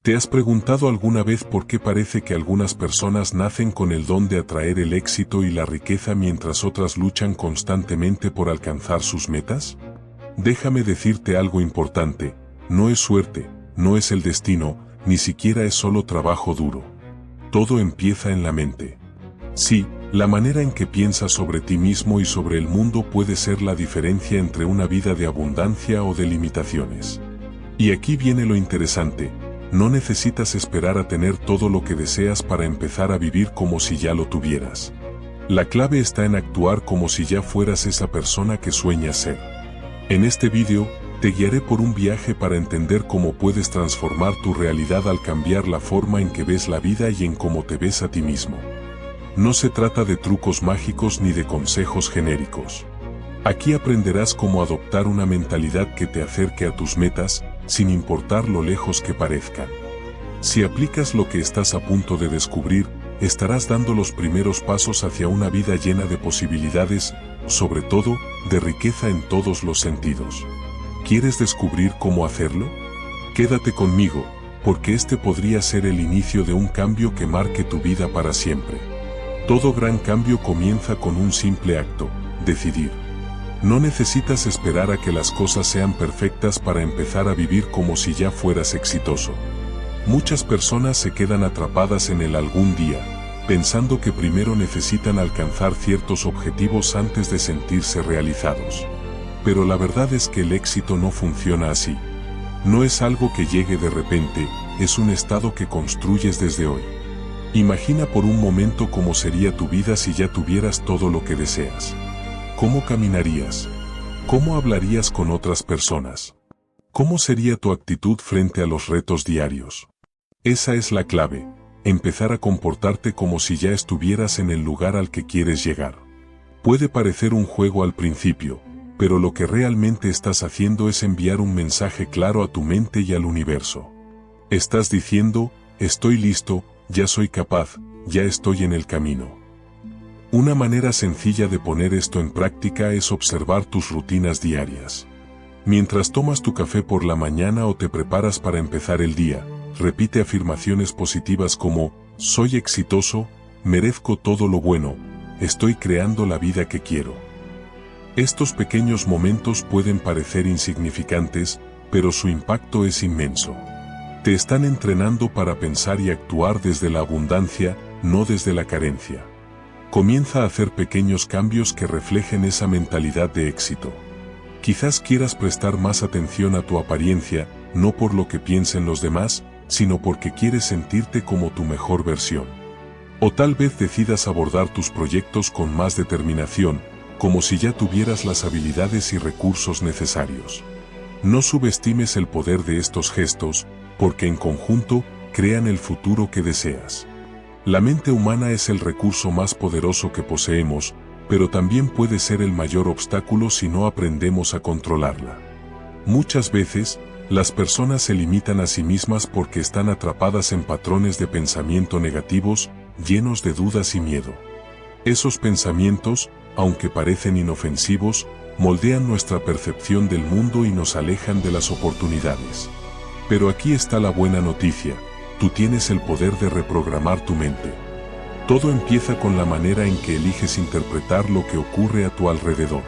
¿Te has preguntado alguna vez por qué parece que algunas personas nacen con el don de atraer el éxito y la riqueza mientras otras luchan constantemente por alcanzar sus metas? Déjame decirte algo importante, no es suerte, no es el destino, ni siquiera es solo trabajo duro. Todo empieza en la mente. Sí, la manera en que piensas sobre ti mismo y sobre el mundo puede ser la diferencia entre una vida de abundancia o de limitaciones. Y aquí viene lo interesante. No necesitas esperar a tener todo lo que deseas para empezar a vivir como si ya lo tuvieras. La clave está en actuar como si ya fueras esa persona que sueñas ser. En este vídeo, te guiaré por un viaje para entender cómo puedes transformar tu realidad al cambiar la forma en que ves la vida y en cómo te ves a ti mismo. No se trata de trucos mágicos ni de consejos genéricos. Aquí aprenderás cómo adoptar una mentalidad que te acerque a tus metas, sin importar lo lejos que parezcan. Si aplicas lo que estás a punto de descubrir, estarás dando los primeros pasos hacia una vida llena de posibilidades, sobre todo, de riqueza en todos los sentidos. ¿Quieres descubrir cómo hacerlo? Quédate conmigo, porque este podría ser el inicio de un cambio que marque tu vida para siempre. Todo gran cambio comienza con un simple acto: decidir. No necesitas esperar a que las cosas sean perfectas para empezar a vivir como si ya fueras exitoso. Muchas personas se quedan atrapadas en el algún día, pensando que primero necesitan alcanzar ciertos objetivos antes de sentirse realizados. Pero la verdad es que el éxito no funciona así. No es algo que llegue de repente, es un estado que construyes desde hoy. Imagina por un momento cómo sería tu vida si ya tuvieras todo lo que deseas. ¿Cómo caminarías? ¿Cómo hablarías con otras personas? ¿Cómo sería tu actitud frente a los retos diarios? Esa es la clave, empezar a comportarte como si ya estuvieras en el lugar al que quieres llegar. Puede parecer un juego al principio, pero lo que realmente estás haciendo es enviar un mensaje claro a tu mente y al universo. Estás diciendo: estoy listo, ya soy capaz, ya estoy en el camino. Una manera sencilla de poner esto en práctica es observar tus rutinas diarias. Mientras tomas tu café por la mañana o te preparas para empezar el día, repite afirmaciones positivas como: soy exitoso, merezco todo lo bueno, estoy creando la vida que quiero. Estos pequeños momentos pueden parecer insignificantes, pero su impacto es inmenso. Te están entrenando para pensar y actuar desde la abundancia, no desde la carencia. Comienza a hacer pequeños cambios que reflejen esa mentalidad de éxito. Quizás quieras prestar más atención a tu apariencia, no por lo que piensen los demás, sino porque quieres sentirte como tu mejor versión. O tal vez decidas abordar tus proyectos con más determinación, como si ya tuvieras las habilidades y recursos necesarios. No subestimes el poder de estos gestos, porque en conjunto, crean el futuro que deseas. La mente humana es el recurso más poderoso que poseemos, pero también puede ser el mayor obstáculo si no aprendemos a controlarla. Muchas veces, las personas se limitan a sí mismas porque están atrapadas en patrones de pensamiento negativos, llenos de dudas y miedo. Esos pensamientos, aunque parecen inofensivos, moldean nuestra percepción del mundo y nos alejan de las oportunidades. Pero aquí está la buena noticia: tú tienes el poder de reprogramar tu mente. Todo empieza con la manera en que eliges interpretar lo que ocurre a tu alrededor.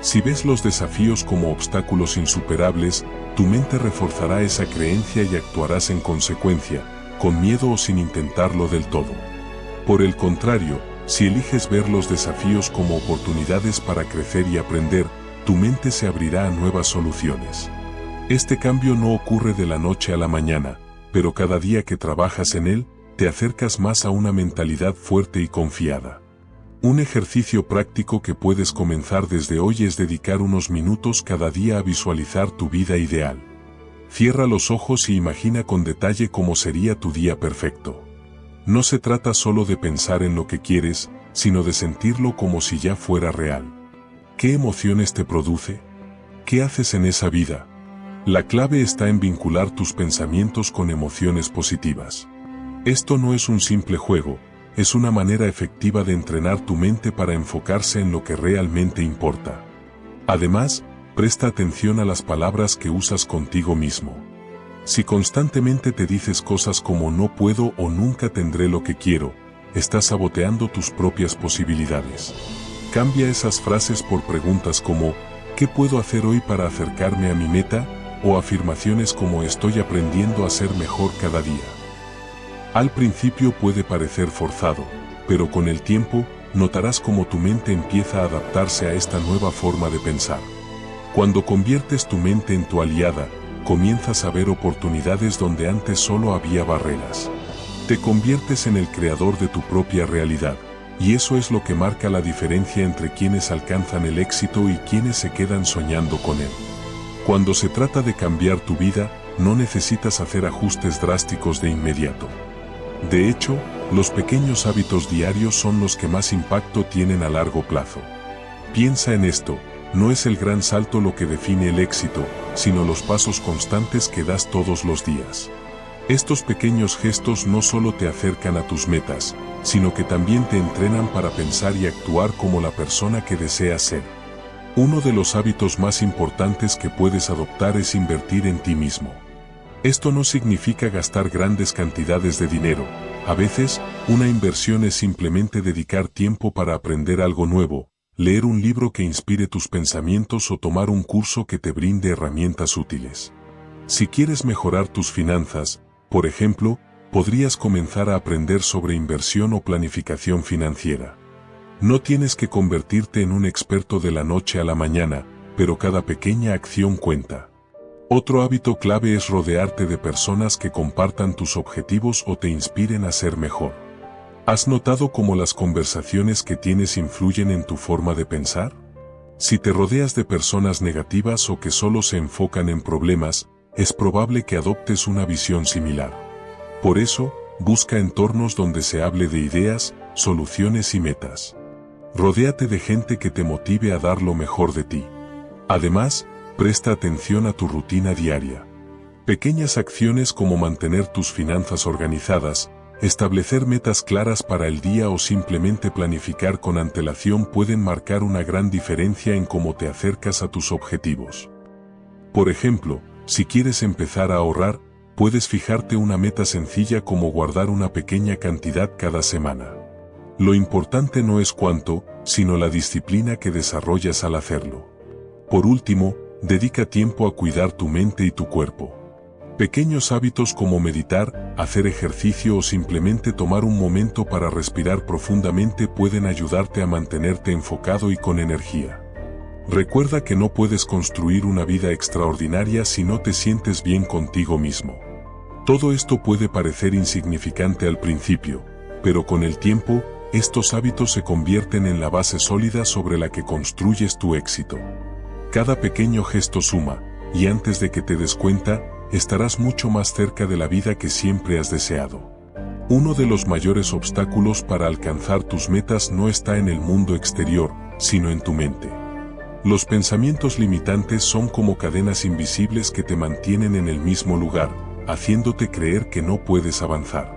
Si ves los desafíos como obstáculos insuperables, tu mente reforzará esa creencia y actuarás en consecuencia, con miedo o sin intentarlo del todo. Por el contrario, si eliges ver los desafíos como oportunidades para crecer y aprender, tu mente se abrirá a nuevas soluciones. Este cambio no ocurre de la noche a la mañana, pero cada día que trabajas en él, te acercas más a una mentalidad fuerte y confiada. Un ejercicio práctico que puedes comenzar desde hoy es dedicar unos minutos cada día a visualizar tu vida ideal. Cierra los ojos y imagina con detalle cómo sería tu día perfecto. No se trata solo de pensar en lo que quieres, sino de sentirlo como si ya fuera real. ¿Qué emociones te produce? ¿Qué haces en esa vida? La clave está en vincular tus pensamientos con emociones positivas. Esto no es un simple juego, es una manera efectiva de entrenar tu mente para enfocarse en lo que realmente importa. Además, presta atención a las palabras que usas contigo mismo. Si constantemente te dices cosas como no puedo o nunca tendré lo que quiero, estás saboteando tus propias posibilidades. Cambia esas frases por preguntas como ¿qué puedo hacer hoy para acercarme a mi meta? O afirmaciones como estoy aprendiendo a ser mejor cada día. Al principio puede parecer forzado, pero con el tiempo, notarás cómo tu mente empieza a adaptarse a esta nueva forma de pensar. Cuando conviertes tu mente en tu aliada, comienzas a ver oportunidades donde antes solo había barreras. Te conviertes en el creador de tu propia realidad, y eso es lo que marca la diferencia entre quienes alcanzan el éxito y quienes se quedan soñando con él. Cuando se trata de cambiar tu vida, no necesitas hacer ajustes drásticos de inmediato. De hecho, los pequeños hábitos diarios son los que más impacto tienen a largo plazo. Piensa en esto, no es el gran salto lo que define el éxito, sino los pasos constantes que das todos los días. Estos pequeños gestos no solo te acercan a tus metas, sino que también te entrenan para pensar y actuar como la persona que deseas ser. Uno de los hábitos más importantes que puedes adoptar es invertir en ti mismo. Esto no significa gastar grandes cantidades de dinero. A veces, una inversión es simplemente dedicar tiempo para aprender algo nuevo, leer un libro que inspire tus pensamientos o tomar un curso que te brinde herramientas útiles. Si quieres mejorar tus finanzas, por ejemplo, podrías comenzar a aprender sobre inversión o planificación financiera. No tienes que convertirte en un experto de la noche a la mañana, pero cada pequeña acción cuenta. Otro hábito clave es rodearte de personas que compartan tus objetivos o te inspiren a ser mejor. ¿Has notado cómo las conversaciones que tienes influyen en tu forma de pensar? Si te rodeas de personas negativas o que solo se enfocan en problemas, es probable que adoptes una visión similar. Por eso, busca entornos donde se hable de ideas, soluciones y metas. Rodéate de gente que te motive a dar lo mejor de ti. Además, presta atención a tu rutina diaria. Pequeñas acciones como mantener tus finanzas organizadas, establecer metas claras para el día o simplemente planificar con antelación pueden marcar una gran diferencia en cómo te acercas a tus objetivos. Por ejemplo, si quieres empezar a ahorrar, puedes fijarte una meta sencilla como guardar una pequeña cantidad cada semana. Lo importante no es cuánto, sino la disciplina que desarrollas al hacerlo. Por último, dedica tiempo a cuidar tu mente y tu cuerpo. Pequeños hábitos como meditar, hacer ejercicio o simplemente tomar un momento para respirar profundamente pueden ayudarte a mantenerte enfocado y con energía. Recuerda que no puedes construir una vida extraordinaria si no te sientes bien contigo mismo. Todo esto puede parecer insignificante al principio, pero con el tiempo, estos hábitos se convierten en la base sólida sobre la que construyes tu éxito. Cada pequeño gesto suma, y antes de que te des cuenta, estarás mucho más cerca de la vida que siempre has deseado. Uno de los mayores obstáculos para alcanzar tus metas no está en el mundo exterior, sino en tu mente. Los pensamientos limitantes son como cadenas invisibles que te mantienen en el mismo lugar, haciéndote creer que no puedes avanzar.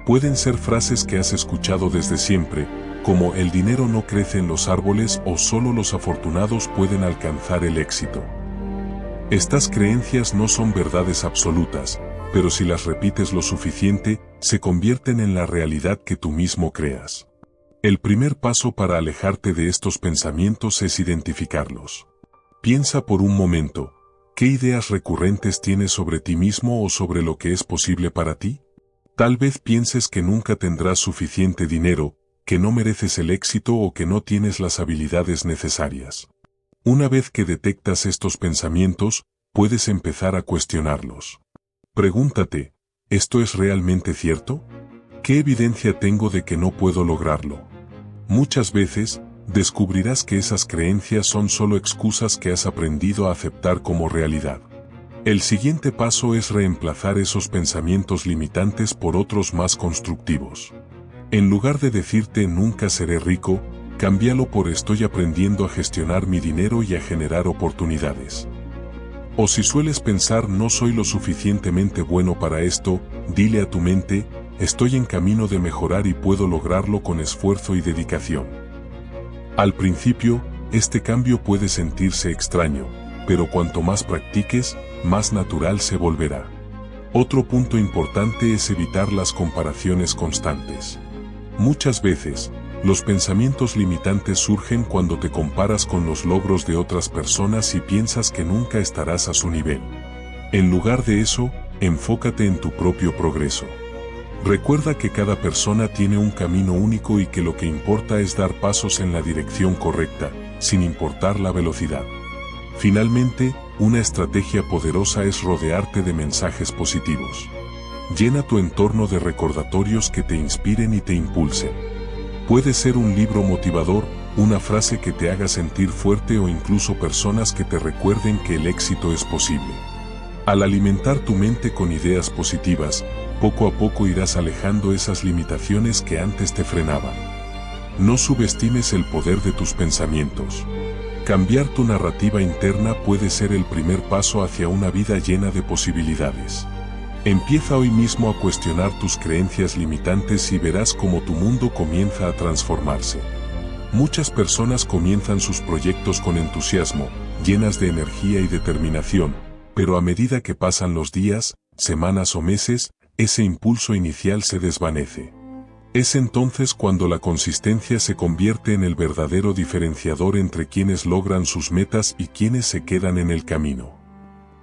Pueden ser frases que has escuchado desde siempre, como el dinero no crece en los árboles o solo los afortunados pueden alcanzar el éxito. Estas creencias no son verdades absolutas, pero si las repites lo suficiente, se convierten en la realidad que tú mismo creas. El primer paso para alejarte de estos pensamientos es identificarlos. Piensa por un momento, ¿qué ideas recurrentes tienes sobre ti mismo o sobre lo que es posible para ti? Tal vez pienses que nunca tendrás suficiente dinero, que no mereces el éxito o que no tienes las habilidades necesarias. Una vez que detectas estos pensamientos, puedes empezar a cuestionarlos. Pregúntate, ¿esto es realmente cierto? ¿Qué evidencia tengo de que no puedo lograrlo? Muchas veces, descubrirás que esas creencias son solo excusas que has aprendido a aceptar como realidad. El siguiente paso es reemplazar esos pensamientos limitantes por otros más constructivos. En lugar de decirte nunca seré rico, cámbialo por estoy aprendiendo a gestionar mi dinero y a generar oportunidades. O si sueles pensar no soy lo suficientemente bueno para esto, dile a tu mente, estoy en camino de mejorar y puedo lograrlo con esfuerzo y dedicación. Al principio, este cambio puede sentirse extraño, pero cuanto más practiques, más natural se volverá. Otro punto importante es evitar las comparaciones constantes. Muchas veces, los pensamientos limitantes surgen cuando te comparas con los logros de otras personas y piensas que nunca estarás a su nivel. En lugar de eso, enfócate en tu propio progreso. Recuerda que cada persona tiene un camino único y que lo que importa es dar pasos en la dirección correcta, sin importar la velocidad. Finalmente, una estrategia poderosa es rodearte de mensajes positivos. Llena tu entorno de recordatorios que te inspiren y te impulsen. Puede ser un libro motivador, una frase que te haga sentir fuerte o incluso personas que te recuerden que el éxito es posible. Al alimentar tu mente con ideas positivas, poco a poco irás alejando esas limitaciones que antes te frenaban. No subestimes el poder de tus pensamientos. Cambiar tu narrativa interna puede ser el primer paso hacia una vida llena de posibilidades. Empieza hoy mismo a cuestionar tus creencias limitantes y verás cómo tu mundo comienza a transformarse. Muchas personas comienzan sus proyectos con entusiasmo, llenas de energía y determinación, pero a medida que pasan los días, semanas o meses, ese impulso inicial se desvanece. Es entonces cuando la consistencia se convierte en el verdadero diferenciador entre quienes logran sus metas y quienes se quedan en el camino.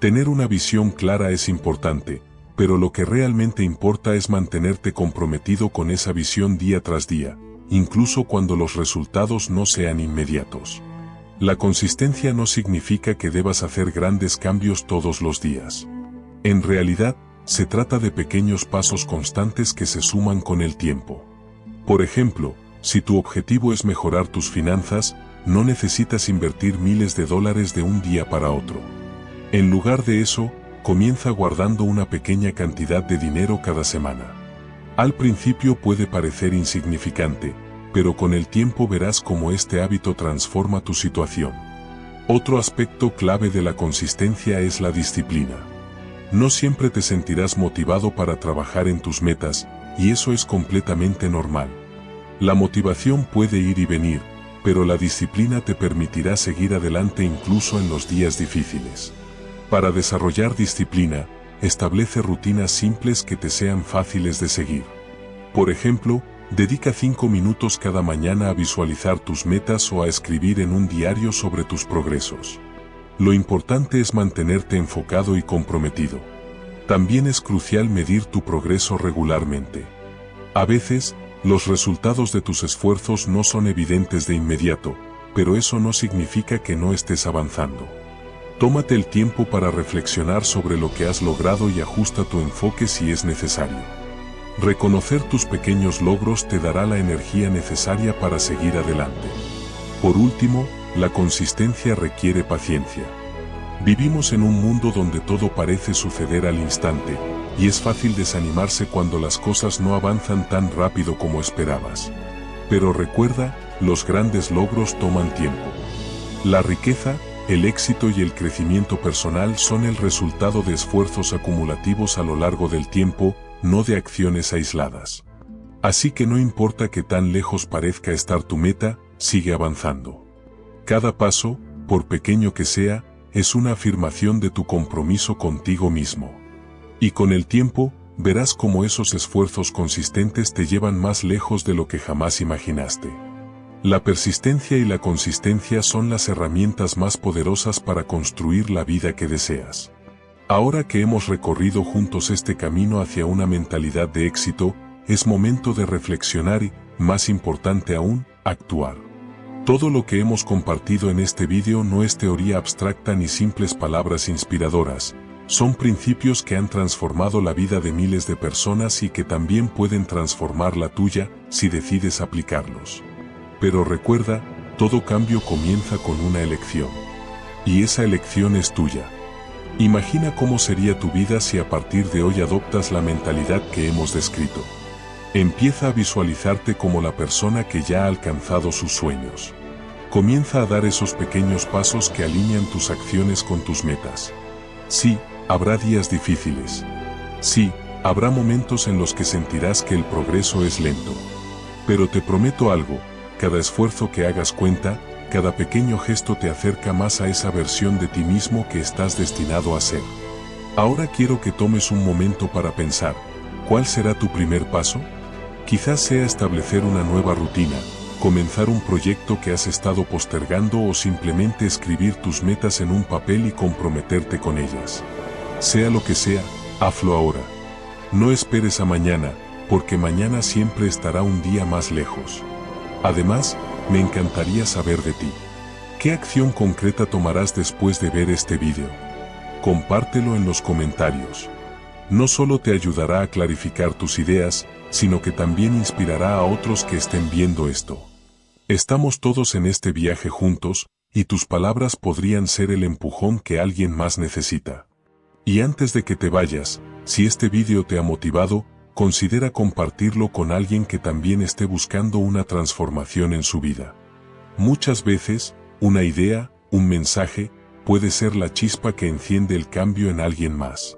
Tener una visión clara es importante, pero lo que realmente importa es mantenerte comprometido con esa visión día tras día, incluso cuando los resultados no sean inmediatos. La consistencia no significa que debas hacer grandes cambios todos los días. En realidad, se trata de pequeños pasos constantes que se suman con el tiempo. Por ejemplo, si tu objetivo es mejorar tus finanzas, no necesitas invertir miles de dólares de un día para otro. En lugar de eso, comienza guardando una pequeña cantidad de dinero cada semana. Al principio puede parecer insignificante, pero con el tiempo verás cómo este hábito transforma tu situación. Otro aspecto clave de la consistencia es la disciplina. No siempre te sentirás motivado para trabajar en tus metas, y eso es completamente normal. La motivación puede ir y venir, pero la disciplina te permitirá seguir adelante incluso en los días difíciles. Para desarrollar disciplina, establece rutinas simples que te sean fáciles de seguir. Por ejemplo, dedica 5 minutos cada mañana a visualizar tus metas o a escribir en un diario sobre tus progresos. Lo importante es mantenerte enfocado y comprometido. También es crucial medir tu progreso regularmente. A veces, los resultados de tus esfuerzos no son evidentes de inmediato, pero eso no significa que no estés avanzando. Tómate el tiempo para reflexionar sobre lo que has logrado y ajusta tu enfoque si es necesario. Reconocer tus pequeños logros te dará la energía necesaria para seguir adelante. Por último, la consistencia requiere paciencia. Vivimos en un mundo donde todo parece suceder al instante, y es fácil desanimarse cuando las cosas no avanzan tan rápido como esperabas. Pero recuerda, los grandes logros toman tiempo. La riqueza, el éxito y el crecimiento personal son el resultado de esfuerzos acumulativos a lo largo del tiempo, no de acciones aisladas. Así que no importa que tan lejos parezca estar tu meta, sigue avanzando. Cada paso, por pequeño que sea, es una afirmación de tu compromiso contigo mismo. Y con el tiempo, verás cómo esos esfuerzos consistentes te llevan más lejos de lo que jamás imaginaste. La persistencia y la consistencia son las herramientas más poderosas para construir la vida que deseas. Ahora que hemos recorrido juntos este camino hacia una mentalidad de éxito, es momento de reflexionar y, más importante aún, actuar. Todo lo que hemos compartido en este vídeo no es teoría abstracta ni simples palabras inspiradoras, son principios que han transformado la vida de miles de personas y que también pueden transformar la tuya si decides aplicarlos. Pero recuerda, todo cambio comienza con una elección. Y esa elección es tuya. Imagina cómo sería tu vida si a partir de hoy adoptas la mentalidad que hemos descrito. Empieza a visualizarte como la persona que ya ha alcanzado sus sueños. Comienza a dar esos pequeños pasos que alinean tus acciones con tus metas. Sí, habrá días difíciles. Sí, habrá momentos en los que sentirás que el progreso es lento. Pero te prometo algo, cada esfuerzo que hagas cuenta, cada pequeño gesto te acerca más a esa versión de ti mismo que estás destinado a ser. Ahora quiero que tomes un momento para pensar, ¿cuál será tu primer paso? Quizás sea establecer una nueva rutina, comenzar un proyecto que has estado postergando o simplemente escribir tus metas en un papel y comprometerte con ellas. Sea lo que sea, hazlo ahora. No esperes a mañana, porque mañana siempre estará un día más lejos. Además, me encantaría saber de ti. ¿Qué acción concreta tomarás después de ver este vídeo? Compártelo en los comentarios. No solo te ayudará a clarificar tus ideas, sino que también inspirará a otros que estén viendo esto. Estamos todos en este viaje juntos, y tus palabras podrían ser el empujón que alguien más necesita. Y antes de que te vayas, si este vídeo te ha motivado, considera compartirlo con alguien que también esté buscando una transformación en su vida. Muchas veces, una idea, un mensaje, puede ser la chispa que enciende el cambio en alguien más.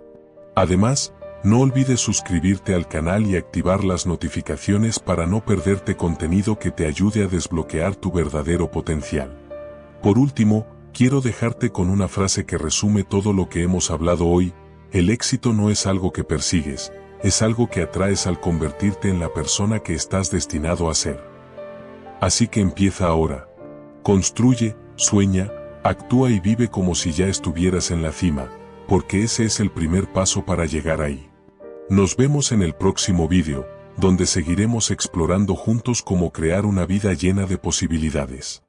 Además, no olvides suscribirte al canal y activar las notificaciones para no perderte contenido que te ayude a desbloquear tu verdadero potencial. Por último, quiero dejarte con una frase que resume todo lo que hemos hablado hoy: el éxito no es algo que persigues, es algo que atraes al convertirte en la persona que estás destinado a ser. Así que empieza ahora. Construye, sueña, actúa y vive como si ya estuvieras en la cima, porque ese es el primer paso para llegar ahí. Nos vemos en el próximo vídeo, donde seguiremos explorando juntos cómo crear una vida llena de posibilidades.